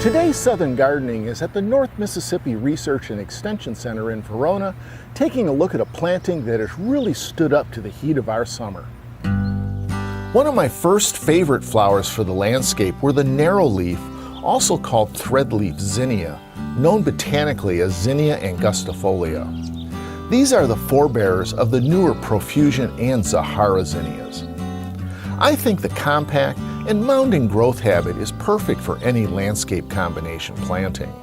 Today's Southern Gardening is at the North Mississippi Research and Extension Center in Verona, taking a look at a planting that has really stood up to the heat of our summer. One of my first favorite flowers for the landscape were the narrow-leaf, also called threadleaf zinnia, known botanically as Zinnia angustifolia. These are the forebearers of the newer Profusion and Zahara zinnias. I think the compact and mounding growth habit is perfect for any landscape combination planting.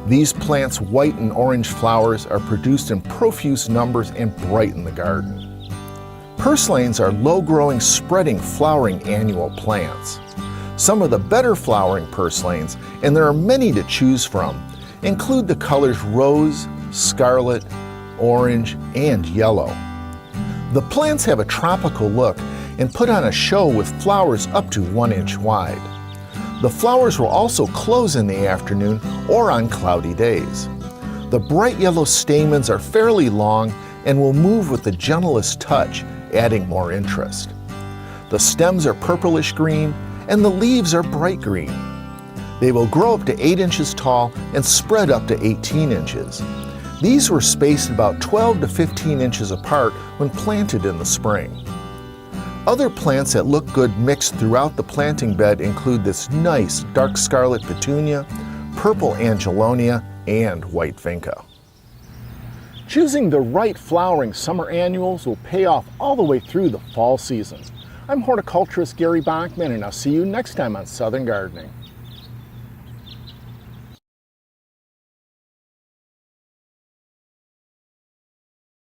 These plants' white and orange flowers are produced in profuse numbers and brighten the garden. Purslanes are low-growing, spreading, flowering annual plants. Some of the better flowering purslanes, and there are many to choose from, include the colors rose, scarlet, orange, and yellow. The plants have a tropical look and put on a show with flowers up to 1 inch wide. The flowers will also close in the afternoon or on cloudy days. The bright yellow stamens are fairly long and will move with the gentlest touch, adding more interest. The stems are purplish-green and the leaves are bright green. They will grow up to 8 inches tall and spread up to 18 inches. These were spaced about 12 to 15 inches apart when planted in the spring. Other plants that look good mixed throughout the planting bed include this nice dark scarlet petunia, purple Angelonia, and white vinca. Choosing the right flowering summer annuals will pay off all the way through the fall season. I'm horticulturist Gary Bachman, and I'll see you next time on Southern Gardening.